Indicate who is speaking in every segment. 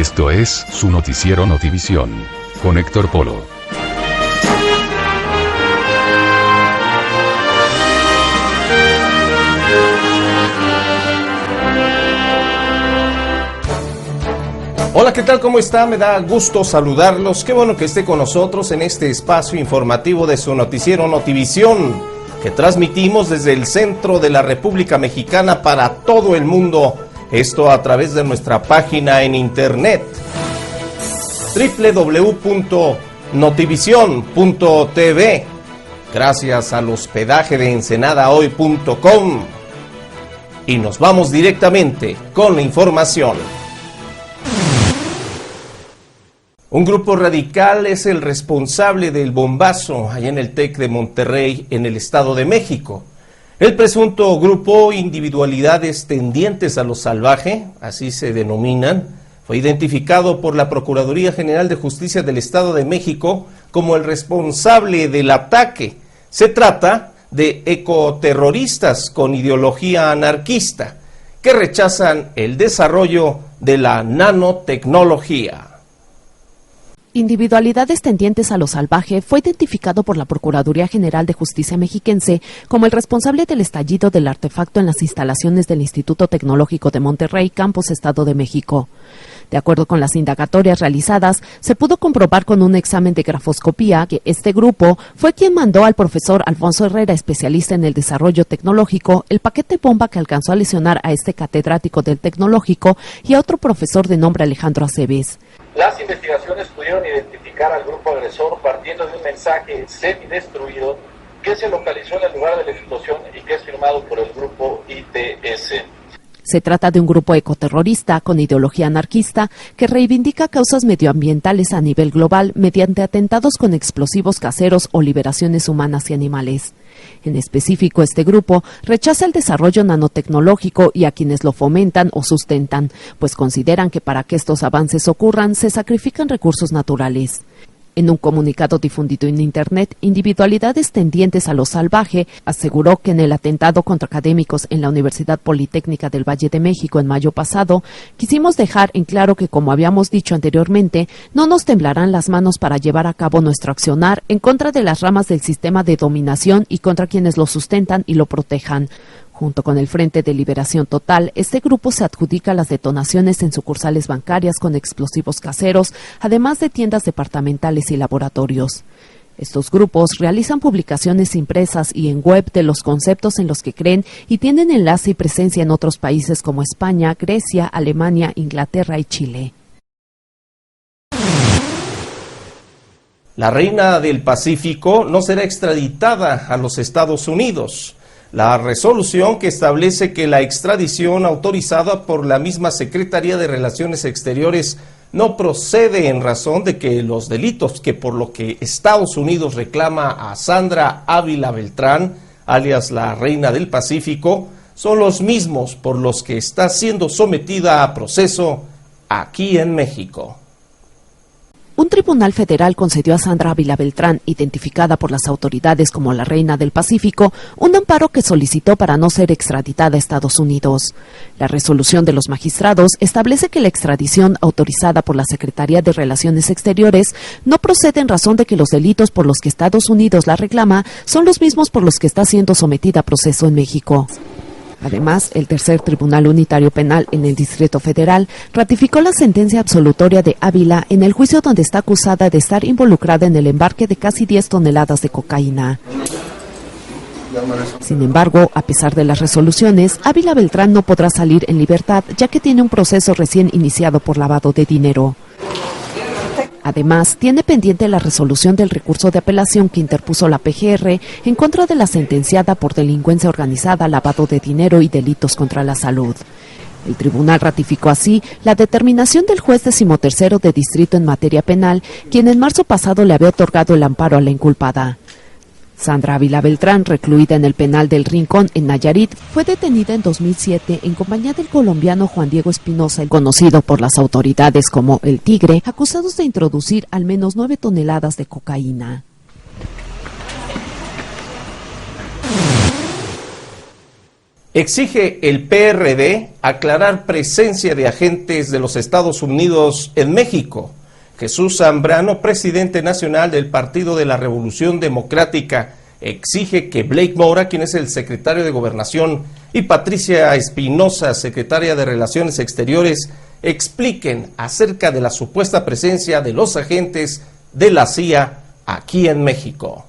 Speaker 1: Esto es su noticiero Notivisión, con Héctor Polo.
Speaker 2: Hola, ¿qué tal? ¿Cómo está? Me da gusto saludarlos. Qué bueno que esté con nosotros en este espacio informativo de su noticiero Notivisión, que transmitimos desde el centro de la República Mexicana para todo el mundo. Esto a través de nuestra página en internet www.notivision.tv. Gracias al hospedaje de ensenadahoy.com. Y nos vamos directamente con la información. Un grupo radical es el responsable del bombazo allá en el TEC de Monterrey, en el Estado de México. El presunto grupo Individualidades Tendientes a lo Salvaje, así se denominan, fue identificado por la Procuraduría General de Justicia del Estado de México como el responsable del ataque. Se trata de ecoterroristas con ideología anarquista que rechazan el desarrollo de la nanotecnología.
Speaker 3: Individualidades Tendientes a lo Salvaje fue identificado por la Procuraduría General de Justicia mexiquense como el responsable del estallido del artefacto en las instalaciones del Instituto Tecnológico de Monterrey, Campus Estado de México. De acuerdo con las indagatorias realizadas, se pudo comprobar con un examen de grafoscopía que este grupo fue quien mandó al profesor Alfonso Herrera, especialista en el desarrollo tecnológico, el paquete bomba que alcanzó a lesionar a este catedrático del tecnológico y a otro profesor de nombre Alejandro Aceves.
Speaker 4: Las investigaciones pudieron identificar al grupo agresor partiendo de un mensaje semidestruido que se localizó en el lugar de la explosión y que es firmado por el grupo ITS.
Speaker 3: Se trata de un grupo ecoterrorista con ideología anarquista que reivindica causas medioambientales a nivel global mediante atentados con explosivos caseros o liberaciones humanas y animales. En específico, este grupo rechaza el desarrollo nanotecnológico y a quienes lo fomentan o sustentan, pues consideran que para que estos avances ocurran se sacrifican recursos naturales. En un comunicado difundido en Internet, Individualidades Tendientes a lo Salvaje aseguró que en el atentado contra académicos en la Universidad Politécnica del Valle de México en mayo pasado, quisimos dejar en claro que, como habíamos dicho anteriormente, no nos temblarán las manos para llevar a cabo nuestro accionar en contra de las ramas del sistema de dominación y contra quienes lo sustentan y lo protejan. Junto con el Frente de Liberación Total, este grupo se adjudica las detonaciones en sucursales bancarias con explosivos caseros, además de tiendas departamentales y laboratorios. Estos grupos realizan publicaciones impresas y en web de los conceptos en los que creen y tienen enlace y presencia en otros países como España, Grecia, Alemania, Inglaterra y Chile.
Speaker 2: La reina del Pacífico no será extraditada a los Estados Unidos. La resolución que establece que la extradición autorizada por la misma Secretaría de Relaciones Exteriores no procede en razón de que los delitos que por lo que Estados Unidos reclama a Sandra Ávila Beltrán, alias la Reina del Pacífico, son los mismos por los que está siendo sometida a proceso aquí en México.
Speaker 3: Un tribunal federal concedió a Sandra Ávila Beltrán, identificada por las autoridades como la Reina del Pacífico, un amparo que solicitó para no ser extraditada a Estados Unidos. La resolución de los magistrados establece que la extradición autorizada por la Secretaría de Relaciones Exteriores no procede en razón de que los delitos por los que Estados Unidos la reclama son los mismos por los que está siendo sometida a proceso en México. Además, el Tercer Tribunal Unitario Penal en el Distrito Federal ratificó la sentencia absolutoria de Ávila en el juicio donde está acusada de estar involucrada en el embarque de casi 10 toneladas de cocaína. Sin embargo, a pesar de las resoluciones, Ávila Beltrán no podrá salir en libertad ya que tiene un proceso recién iniciado por lavado de dinero. Además, tiene pendiente la resolución del recurso de apelación que interpuso la PGR en contra de la sentenciada por delincuencia organizada, lavado de dinero y delitos contra la salud. El tribunal ratificó así la determinación del juez 13º de distrito en materia penal, quien en marzo pasado le había otorgado el amparo a la inculpada. Sandra Ávila Beltrán, recluida en el penal del Rincón en Nayarit, fue detenida en 2007 en compañía del colombiano Juan Diego Espinosa, conocido por las autoridades como El Tigre, acusados de introducir al menos 9 toneladas de cocaína.
Speaker 2: Exige el PRD aclarar presencia de agentes de los Estados Unidos en México. Jesús Zambrano, presidente nacional del Partido de la Revolución Democrática, exige que Blake Mora, quien es el secretario de Gobernación, y Patricia Espinosa, secretaria de Relaciones Exteriores, expliquen acerca de la supuesta presencia de los agentes de la CIA aquí en México.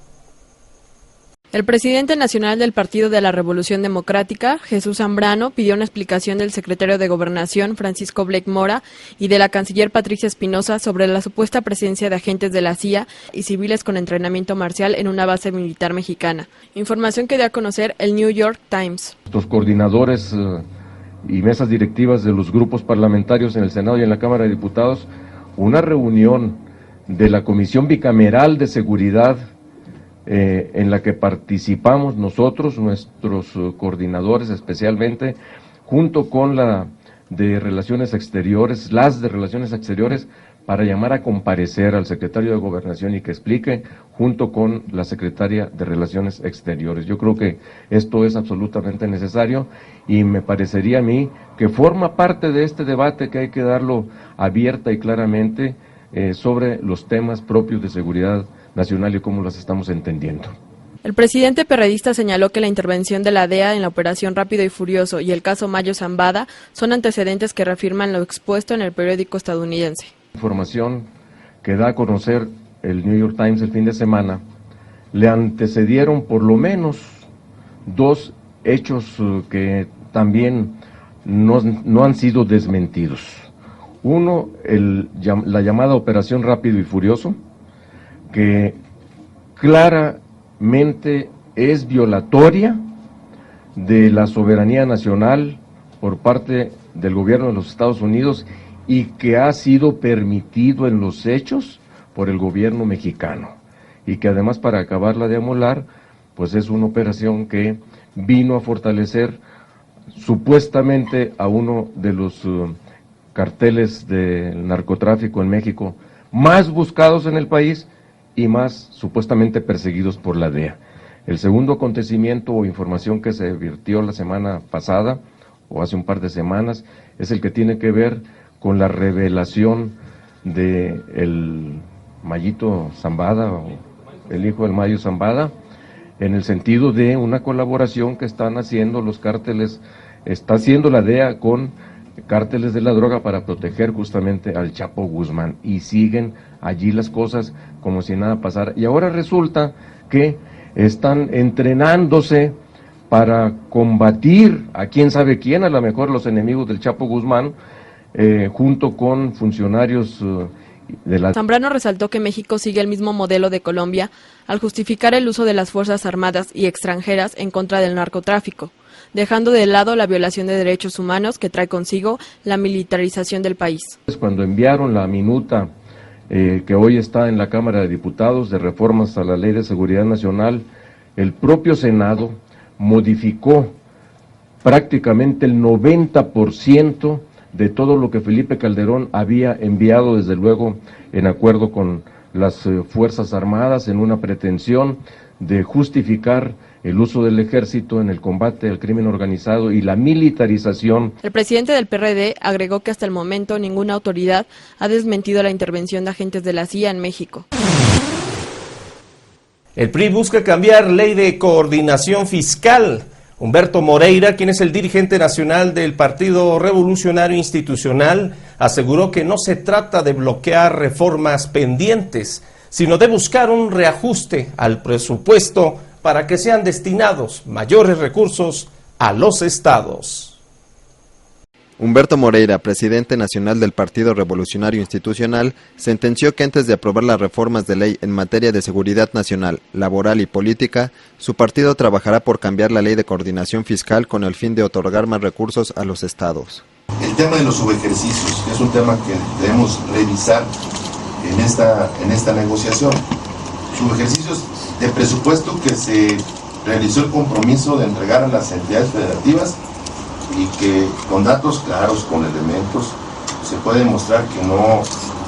Speaker 5: El presidente nacional del Partido de la Revolución Democrática, Jesús Zambrano, pidió una explicación del secretario de Gobernación, Francisco Blake Mora, y de la canciller Patricia Espinosa sobre la supuesta presencia de agentes de la CIA y civiles con entrenamiento marcial en una base militar mexicana. Información que dio a conocer el New York Times.
Speaker 6: Los coordinadores y mesas directivas de los grupos parlamentarios en el Senado y en la Cámara de Diputados, una reunión de la Comisión Bicameral de Seguridad en la que participamos nosotros, nuestros coordinadores especialmente, junto con la de Relaciones Exteriores, las de Relaciones Exteriores, para llamar a comparecer al secretario de Gobernación y que explique, junto con la secretaria de Relaciones Exteriores. Yo creo que esto es absolutamente necesario y me parecería a mí que forma parte de este debate que hay que darlo abierta y claramente sobre los temas propios de seguridad nacional y cómo las estamos entendiendo.
Speaker 5: El presidente perredista señaló que la intervención de la DEA en la Operación Rápido y Furioso y el caso Mayo Zambada son antecedentes que reafirman lo expuesto en el periódico estadounidense.
Speaker 6: Información que da a conocer el New York Times el fin de semana, le antecedieron por lo menos dos hechos que también no han sido desmentidos. Uno, la llamada Operación Rápido y Furioso, que claramente es violatoria de la soberanía nacional por parte del gobierno de los Estados Unidos y que ha sido permitido en los hechos por el gobierno mexicano, y que además, para acabarla de amolar, pues es una operación que vino a fortalecer supuestamente a uno de los carteles del narcotráfico en México más buscados en el país y más supuestamente perseguidos por la DEA. El segundo acontecimiento o información que se virtió la semana pasada, o hace un par de semanas, es el que tiene que ver con la revelación de el Mayito Zambada, o el hijo del Mayo Zambada, en el sentido de una colaboración que están haciendo los cárteles, está haciendo la DEA con cárteles de la droga para proteger justamente al Chapo Guzmán, y siguen allí las cosas como si nada pasara, y ahora resulta que están entrenándose para combatir a quién sabe quién, a lo mejor los enemigos del Chapo Guzmán, junto con funcionarios de la...
Speaker 5: Zambrano resaltó que México sigue el mismo modelo de Colombia al justificar el uso de las Fuerzas Armadas y extranjeras en contra del narcotráfico, dejando de lado la violación de derechos humanos que trae consigo la militarización del país.
Speaker 6: Cuando enviaron la minuta que hoy está en la Cámara de Diputados de reformas a la Ley de Seguridad Nacional, el propio Senado modificó prácticamente el 90% de todo lo que Felipe Calderón había enviado, desde luego en acuerdo con las Fuerzas Armadas, en una pretensión de justificar el uso del ejército en el combate al crimen organizado y la militarización.
Speaker 5: El presidente del PRD agregó que hasta el momento ninguna autoridad ha desmentido la intervención de agentes de la CIA en México.
Speaker 2: El PRI busca cambiar ley de coordinación fiscal. Humberto Moreira, quien es el dirigente nacional del Partido Revolucionario Institucional, aseguró que no se trata de bloquear reformas pendientes, sino de buscar un reajuste al presupuesto para que sean destinados mayores recursos a los estados.
Speaker 7: Humberto Moreira, presidente nacional del Partido Revolucionario Institucional, sentenció que antes de aprobar las reformas de ley en materia de seguridad nacional, laboral y política, su partido trabajará por cambiar la ley de coordinación fiscal con el fin de otorgar más recursos a los estados.
Speaker 8: El tema de los subejercicios es un tema que debemos revisar en esta negociación. Subejercicios de presupuesto que se realizó el compromiso de entregar a las entidades federativas y que con datos claros, con elementos, se puede demostrar que no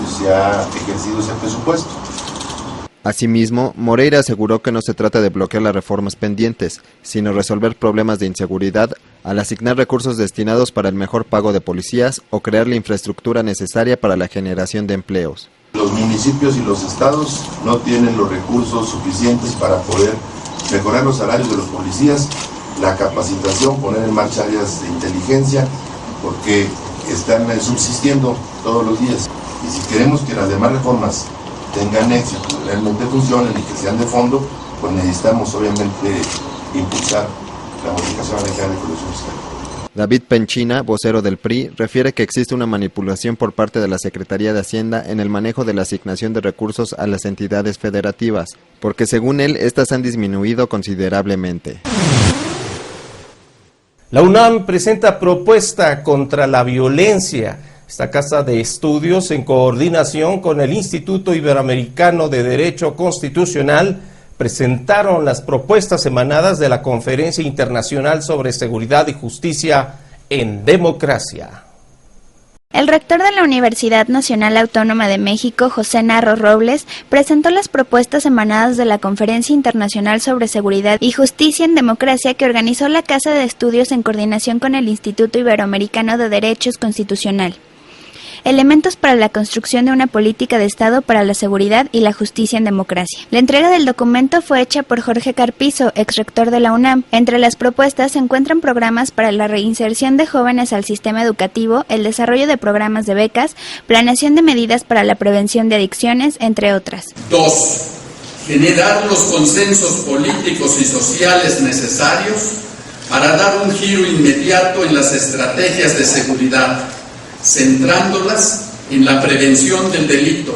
Speaker 8: se ha ejercido ese presupuesto.
Speaker 7: Asimismo, Moreira aseguró que no se trata de bloquear las reformas pendientes, sino resolver problemas de inseguridad al asignar recursos destinados para el mejor pago de policías o crear la infraestructura necesaria para la generación de empleos.
Speaker 8: Los municipios y los estados no tienen los recursos suficientes para poder mejorar los salarios de los policías, la capacitación, poner en marcha áreas de inteligencia, porque están subsistiendo todos los días. Y si queremos que las demás reformas tengan éxito, realmente funcionen y que sean de fondo, pues necesitamos obviamente impulsar la modificación radical de Código Fiscal.
Speaker 7: David Penchina, vocero del PRI, refiere que existe una manipulación por parte de la Secretaría de Hacienda en el manejo de la asignación de recursos a las entidades federativas, porque según él, estas han disminuido considerablemente.
Speaker 2: La UNAM presenta propuesta contra la violencia. Esta casa de estudios, en coordinación con el Instituto Iberoamericano de Derecho Constitucional, presentaron las propuestas emanadas de la Conferencia Internacional sobre Seguridad y Justicia en Democracia.
Speaker 9: El rector de la Universidad Nacional Autónoma de México, José Narro Robles, presentó las propuestas emanadas de la Conferencia Internacional sobre Seguridad y Justicia en Democracia que organizó la Casa de Estudios en coordinación con el Instituto Iberoamericano de Derecho Constitucional. Elementos para la construcción de una política de Estado para la seguridad y la justicia en democracia. La entrega del documento fue hecha por Jorge Carpizo, exrector de la UNAM. Entre las propuestas se encuentran programas para la reinserción de jóvenes al sistema educativo, el desarrollo de programas de becas, planeación de medidas para la prevención de adicciones, entre otras.
Speaker 10: 2. Generar los consensos políticos y sociales necesarios para dar un giro inmediato en las estrategias de seguridad, centrándolas en la prevención del delito,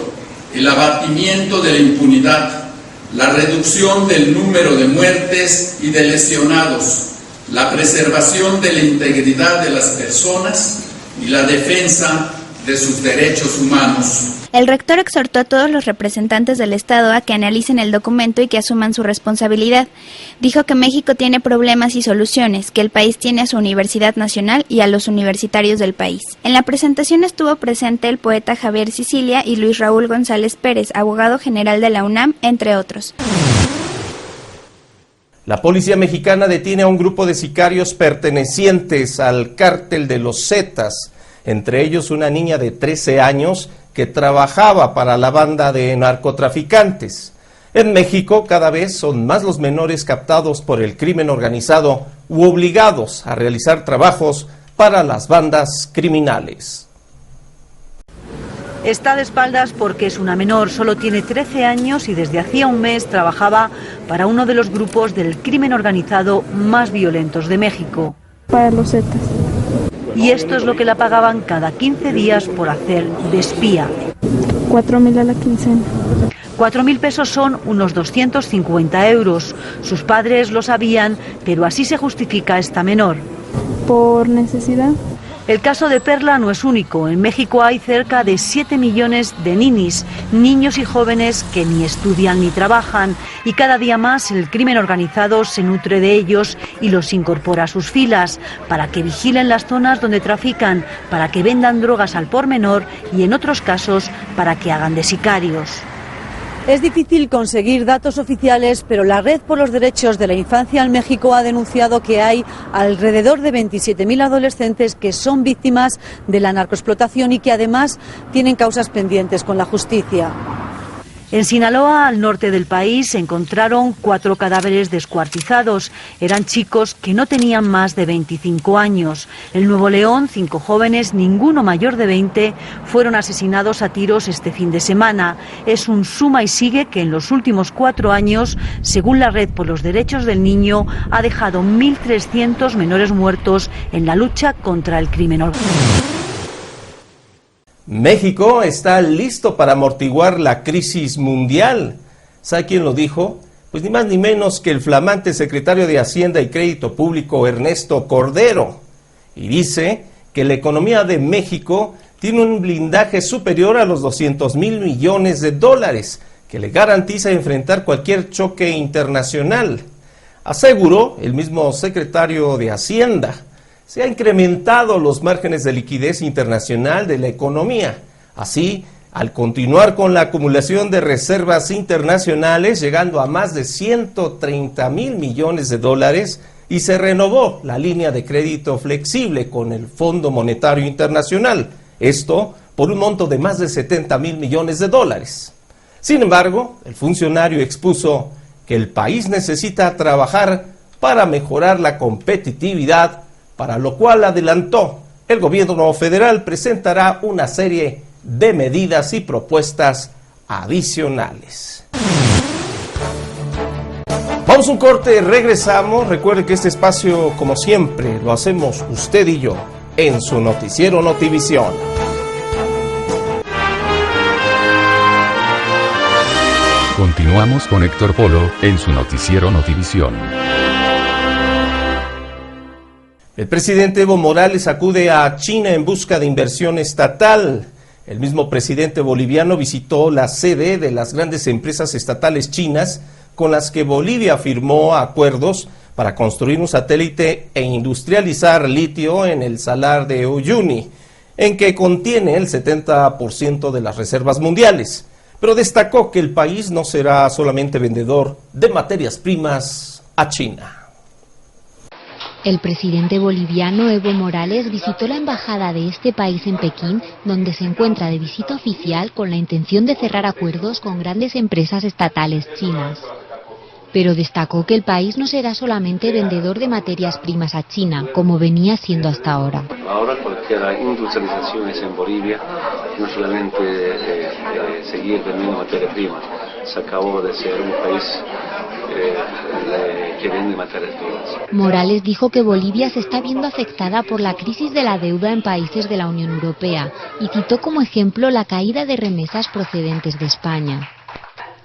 Speaker 10: el abatimiento de la impunidad, la reducción del número de muertes y de lesionados, la preservación de la integridad de las personas y la defensa de sus derechos humanos.
Speaker 9: El rector exhortó a todos los representantes del Estado a que analicen el documento y que asuman su responsabilidad. Dijo que México tiene problemas y soluciones, que el país tiene a su Universidad Nacional y a los universitarios del país. En la presentación estuvo presente el poeta Javier Sicilia y Luis Raúl González Pérez, abogado general de la UNAM, entre otros.
Speaker 2: La policía mexicana detiene a un grupo de sicarios pertenecientes al cártel de los Zetas, entre ellos una niña de 13 años que trabajaba para la banda de narcotraficantes. En México cada vez son más los menores captados por el crimen organizado u obligados a realizar trabajos para las bandas criminales.
Speaker 11: Está de espaldas porque es una menor, solo tiene 13 años y desde hacía un mes trabajaba para uno de los grupos del crimen organizado más violentos de México.
Speaker 12: Para los Zetas.
Speaker 11: Y esto es lo que la pagaban cada 15 días por hacer de espía.
Speaker 12: 4.000 a la quincena.
Speaker 11: 4.000 pesos son unos 250 euros. Sus padres lo sabían, pero así se justifica esta menor.
Speaker 12: Por necesidad.
Speaker 11: El caso de Perla no es único. En México hay cerca de 7 millones de ninis, niños y jóvenes que ni estudian ni trabajan, y cada día más el crimen organizado se nutre de ellos y los incorpora a sus filas, para que vigilen las zonas donde trafican, para que vendan drogas al por menor y en otros casos para que hagan de sicarios. Es difícil conseguir datos oficiales, pero la Red por los Derechos de la Infancia en México ha denunciado que hay alrededor de 27.000 adolescentes que son víctimas de la narcoexplotación y que además tienen causas pendientes con la justicia. En Sinaloa, al norte del país, se encontraron 4 cadáveres descuartizados. Eran chicos que no tenían más de 25 años. En Nuevo León, 5 jóvenes, ninguno mayor de 20, fueron asesinados a tiros este fin de semana. Es un suma y sigue que en los últimos 4 años, según la Red por los Derechos del Niño, ha dejado 1.300 menores muertos en la lucha contra el crimen organizado.
Speaker 2: México está listo para amortiguar la crisis mundial. ¿Sabe quién lo dijo? Pues ni más ni menos que el flamante secretario de Hacienda y Crédito Público, Ernesto Cordero. Y dice que la economía de México tiene un blindaje superior a los 200,000 millones de dólares, que le garantiza enfrentar cualquier choque internacional. Aseguró el mismo secretario de Hacienda. Se han incrementado los márgenes de liquidez internacional de la economía. Así, al continuar con la acumulación de reservas internacionales, llegando a más de 130,000 millones de dólares, y se renovó la línea de crédito flexible con el Fondo Monetario Internacional, esto por un monto de más de 70,000 millones de dólares. Sin embargo, el funcionario expuso que el país necesita trabajar para mejorar la competitividad, para lo cual adelantó el gobierno federal presentará una serie de medidas y propuestas adicionales. Vamos a un corte, regresamos. Recuerde que este espacio, como siempre, lo hacemos usted y yo en su noticiero Notivisión.
Speaker 1: Continuamos con Héctor Polo en su noticiero Notivisión.
Speaker 2: El presidente Evo Morales acude a China en busca de inversión estatal. El mismo presidente boliviano visitó la sede de las grandes empresas estatales chinas con las que Bolivia firmó acuerdos para construir un satélite e industrializar litio en el salar de Uyuni, en que contiene el 70% de las reservas mundiales. Pero destacó que el país no será solamente vendedor de materias primas a China.
Speaker 13: El presidente boliviano Evo Morales visitó la embajada de este país en Pekín, donde se encuentra de visita oficial con la intención de cerrar acuerdos con grandes empresas estatales chinas. Pero destacó que el país no será solamente vendedor de materias primas a China, como venía siendo hasta ahora.
Speaker 14: Ahora cualquier industrialización es en Bolivia, no solamente seguir vendiendo materias primas. Se acabó de ser un país que vende materias primas.
Speaker 13: Morales dijo que Bolivia se está viendo afectada por la crisis de la deuda en países de la Unión Europea y citó como ejemplo la caída de remesas procedentes de España.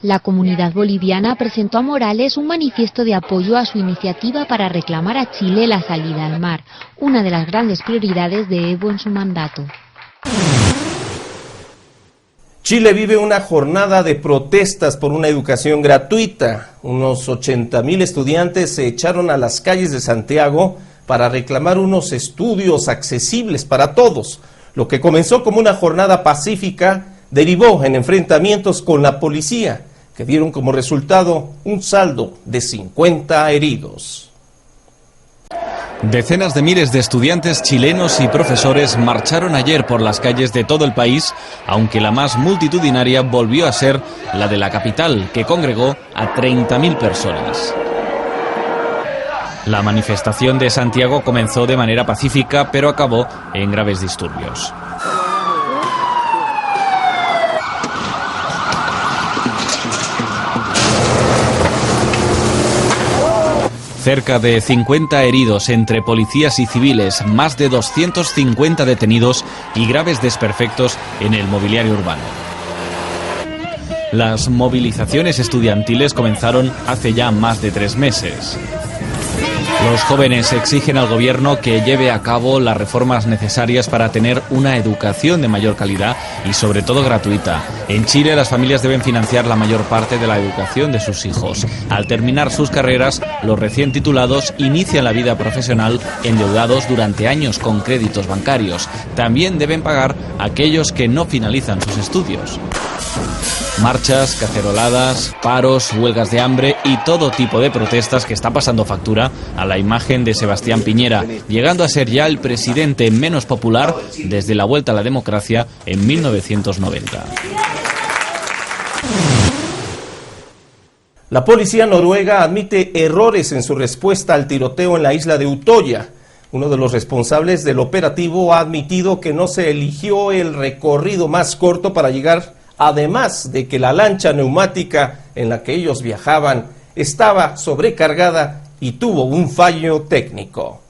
Speaker 13: La comunidad boliviana presentó a Morales un manifiesto de apoyo a su iniciativa para reclamar a Chile la salida al mar, una de las grandes prioridades de Evo en su mandato.
Speaker 2: Chile vive una jornada de protestas por una educación gratuita. Unos 80,000 estudiantes se echaron a las calles de Santiago para reclamar unos estudios accesibles para todos. Lo que comenzó como una jornada pacífica derivó en enfrentamientos con la policía, que dieron como resultado un saldo de 50 heridos.
Speaker 15: Decenas de miles de estudiantes chilenos y profesores marcharon ayer por las calles de todo el país, aunque la más multitudinaria volvió a ser la de la capital, que congregó a 30.000 personas. La manifestación de Santiago comenzó de manera pacífica, pero acabó en graves disturbios. Cerca de 50 heridos entre policías y civiles, más de 250 detenidos y graves desperfectos en el mobiliario urbano. Las movilizaciones estudiantiles comenzaron hace ya más de 3 meses. Los jóvenes exigen al gobierno que lleve a cabo las reformas necesarias para tener una educación de mayor calidad y sobre todo gratuita. En Chile las familias deben financiar la mayor parte de la educación de sus hijos. Al terminar sus carreras, los recién titulados inician la vida profesional endeudados durante años con créditos bancarios. También deben pagar aquellos que no finalizan sus estudios. Marchas, caceroladas, paros, huelgas de hambre y todo tipo de protestas que está pasando factura a la imagen de Sebastián Piñera, llegando a ser ya el presidente menos popular desde la vuelta a la democracia en 1990.
Speaker 2: La policía noruega admite errores en su respuesta al tiroteo en la isla de Utoya. Uno de los responsables del operativo ha admitido que no se eligió el recorrido más corto para llegar, además de que la lancha neumática en la que ellos viajaban estaba sobrecargada y tuvo un fallo técnico.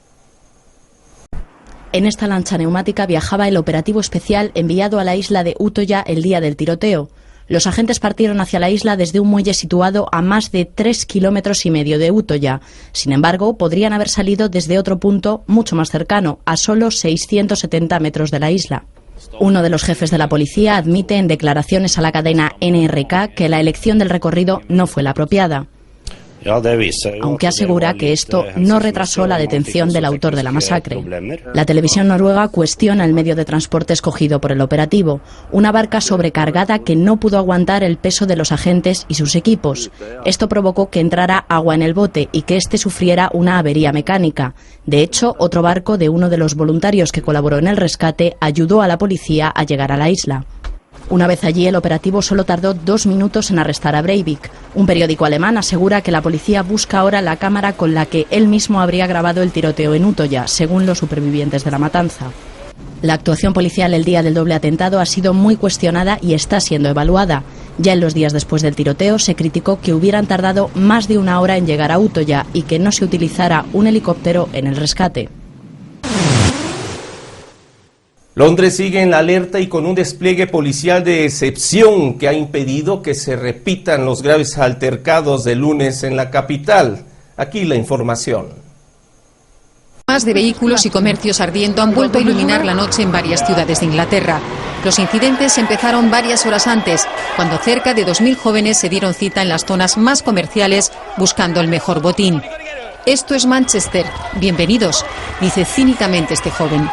Speaker 16: En esta lancha neumática viajaba el operativo especial enviado a la isla de Utoya el día del tiroteo. Los agentes partieron hacia la isla desde un muelle situado a más de 3,5 kilómetros de Utoya. Sin embargo, podrían haber salido desde otro punto mucho más cercano, a solo 670 metros de la isla. Uno de los jefes de la policía admite en declaraciones a la cadena NRK que la elección del recorrido no fue la apropiada. aunque asegura que esto no retrasó la detención del autor de la masacre. La televisión noruega cuestiona el medio de transporte escogido por el operativo, una barca sobrecargada que no pudo aguantar el peso de los agentes y sus equipos. Esto provocó que entrara agua en el bote y que éste sufriera una avería mecánica. De hecho, otro barco de uno de los voluntarios que colaboró en el rescate ayudó a la policía a llegar a la isla. Una vez allí, el operativo solo tardó 2 minutos en arrestar a Breivik. Un periódico alemán asegura que la policía busca ahora la cámara con la que él mismo habría grabado el tiroteo en Utoya, según los supervivientes de la matanza. La actuación policial el día del doble atentado ha sido muy cuestionada y está siendo evaluada. Ya en los días después del tiroteo se criticó que hubieran tardado más de 1 hora en llegar a Utoya y que no se utilizara un helicóptero en el rescate.
Speaker 2: Londres sigue en la alerta y con un despliegue policial de excepción que ha impedido que se repitan los graves altercados de lunes en la capital. Aquí la información.
Speaker 17: Más de vehículos y comercios ardiendo han vuelto a iluminar la noche en varias ciudades de Inglaterra. Los incidentes empezaron varias horas antes, cuando cerca de 2.000 jóvenes se dieron cita en las zonas más comerciales buscando el mejor botín. Esto es Manchester. Bienvenidos, dice cínicamente este joven.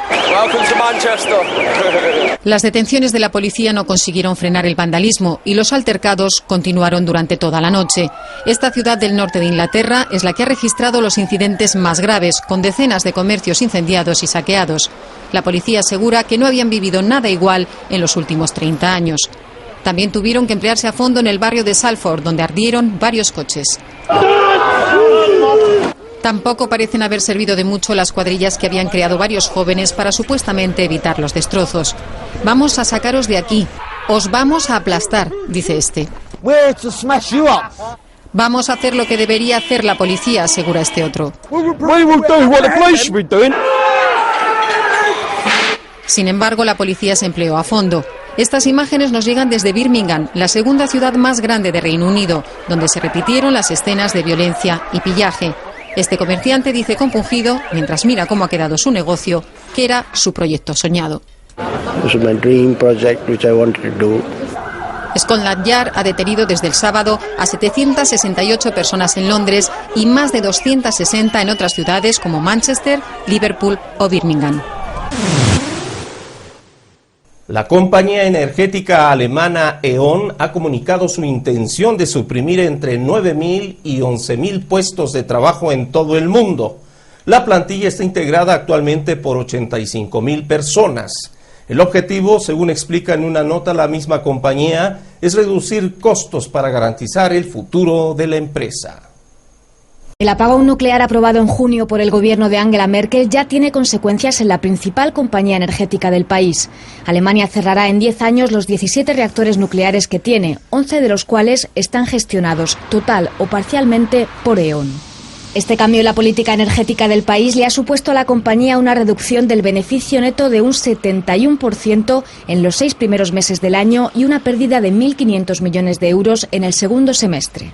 Speaker 17: Las detenciones de la policía no consiguieron frenar el vandalismo y los altercados continuaron durante toda la noche. Esta ciudad del norte de Inglaterra es la que ha registrado los incidentes más graves, con decenas de comercios incendiados y saqueados. La policía asegura que no habían vivido nada igual en los últimos 30 años. También tuvieron que emplearse a fondo en el barrio de Salford, donde ardieron varios coches. Tampoco parecen haber servido de mucho las cuadrillas que habían creado varios jóvenes para supuestamente evitar los destrozos. Vamos a sacaros de aquí. Os vamos a aplastar, dice este. Vamos a hacer lo que debería hacer la policía, asegura este otro. Sin embargo, la policía se empleó a fondo. Estas imágenes nos llegan desde Birmingham, la segunda ciudad más grande de Reino Unido, donde se repitieron las escenas de violencia y pillaje. Este comerciante dice compungido, mientras mira cómo ha quedado su negocio, que era su proyecto soñado. Scotland Yard ha detenido desde el sábado a 768 personas en Londres y más de 260 en otras ciudades como Manchester, Liverpool o Birmingham.
Speaker 2: La compañía energética alemana E.ON ha comunicado su intención de suprimir entre 9.000 y 11.000 puestos de trabajo en todo el mundo. La plantilla está integrada actualmente por 85.000 personas. El objetivo, según explica en una nota la misma compañía, es reducir costos para garantizar el futuro de la empresa.
Speaker 18: El apagón nuclear aprobado en junio por el gobierno de Angela Merkel ya tiene consecuencias en la principal compañía energética del país. Alemania cerrará en 10 años los 17 reactores nucleares que tiene, 11 de los cuales están gestionados total o parcialmente por E.ON. Este cambio en la política energética del país le ha supuesto a la compañía una reducción del beneficio neto de un 71% en los 6 primeros meses del año y una pérdida de 1.500 millones de euros en el segundo semestre.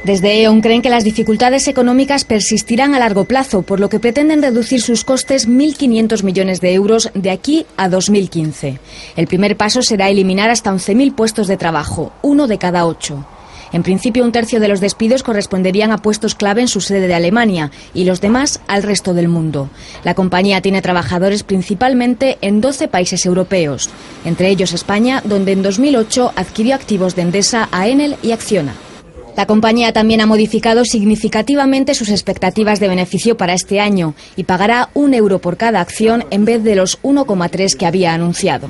Speaker 18: Desde E.ON creen que las dificultades económicas persistirán a largo plazo, por lo que pretenden reducir sus costes 1.500 millones de euros de aquí a 2015. El primer paso será eliminar hasta 11.000 puestos de trabajo, 1 de cada 8. En principio, 1/3 de los despidos corresponderían a puestos clave en su sede de Alemania y los demás al resto del mundo. La compañía tiene trabajadores principalmente en 12 países europeos, entre ellos España, donde en 2008 adquirió activos de Endesa a Enel y Acciona. La compañía también ha modificado significativamente sus expectativas de beneficio para este año y pagará 1 euro por cada acción en vez de los 1,3 que había anunciado.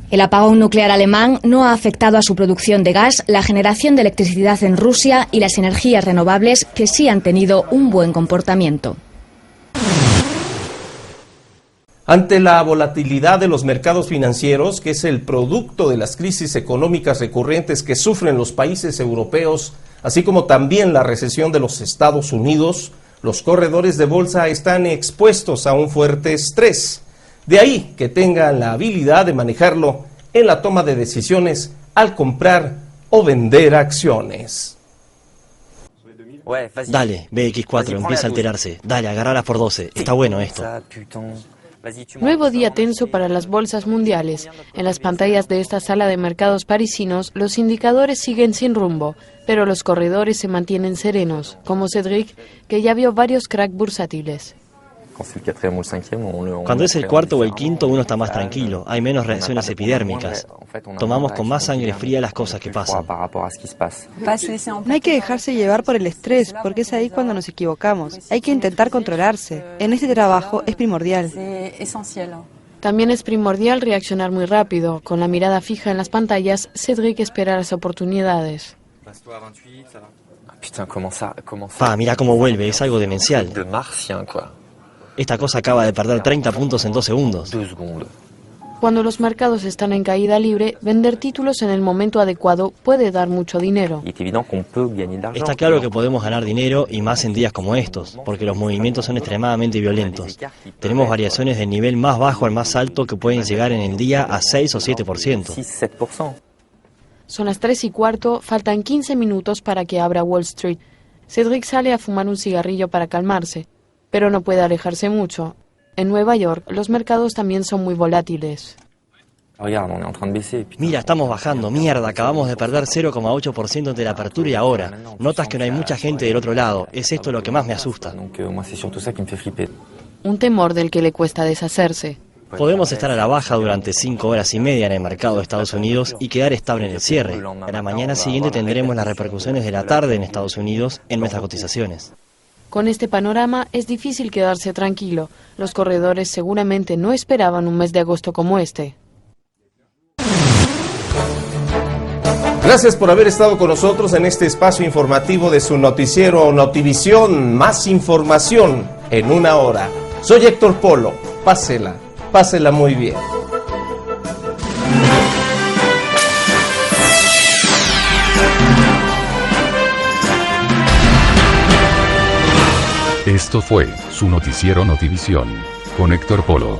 Speaker 18: El apagón nuclear alemán no ha afectado a su producción de gas, la generación de electricidad en Rusia y las energías renovables, que sí han tenido un buen comportamiento.
Speaker 2: Ante la volatilidad de los mercados financieros, que es el producto de las crisis económicas recurrentes que sufren los países europeos, así como también la recesión de los Estados Unidos, los corredores de bolsa están expuestos a un fuerte estrés. De ahí que tengan la habilidad de manejarlo en la toma de decisiones al comprar o vender acciones.
Speaker 19: Dale, BX4, empieza a alterarse. Dale, agarrala por 12. Está bueno esto.
Speaker 5: Nuevo día tenso para las bolsas mundiales. En las pantallas de esta sala de mercados parisinos, los indicadores siguen sin rumbo, pero los corredores se mantienen serenos, como Cédric, que ya vio varios cracks bursátiles.
Speaker 19: Cuando es el cuarto o el quinto, uno está más tranquilo, hay menos reacciones epidérmicas. Tomamos con más sangre fría las cosas que pasan.
Speaker 20: No hay que dejarse llevar por el estrés, porque es ahí cuando nos equivocamos. Hay que intentar controlarse. En este trabajo es primordial.
Speaker 5: También es primordial reaccionar muy rápido. Con la mirada fija en las pantallas, Cédric espera las oportunidades.
Speaker 19: Mira cómo vuelve, es algo demencial. Esta cosa acaba de perder 30 puntos en 2 segundos.
Speaker 5: Cuando los mercados están en caída libre, vender títulos en el momento adecuado puede dar mucho dinero.
Speaker 19: Está claro que podemos ganar dinero y más en días como estos, porque los movimientos son extremadamente violentos. Tenemos variaciones del nivel más bajo al más alto que pueden llegar en el día a 6 o 7%.
Speaker 5: Son las 3:15, faltan 15 minutos para que abra Wall Street. Cédric sale a fumar un cigarrillo para calmarse, pero no puede alejarse mucho. En Nueva York, los mercados también son muy volátiles.
Speaker 19: Mira, estamos bajando, mierda, acabamos de perder 0,8% entre la apertura y ahora. Notas que no hay mucha gente del otro lado, es esto lo que más me asusta.
Speaker 5: Un temor del que le cuesta deshacerse.
Speaker 19: Podemos estar a la baja durante 5 horas y media en el mercado de Estados Unidos y quedar estable en el cierre. A la mañana siguiente tendremos las repercusiones de la tarde en Estados Unidos en nuestras cotizaciones.
Speaker 5: Con este panorama es difícil quedarse tranquilo. Los corredores seguramente no esperaban un mes de agosto como este.
Speaker 2: Gracias por haber estado con nosotros en este espacio informativo de su noticiero Notivisión. Más información en 1 hora. Soy Héctor Polo. Pásela muy bien.
Speaker 1: Esto fue su noticiero Notivisión con Héctor Polo.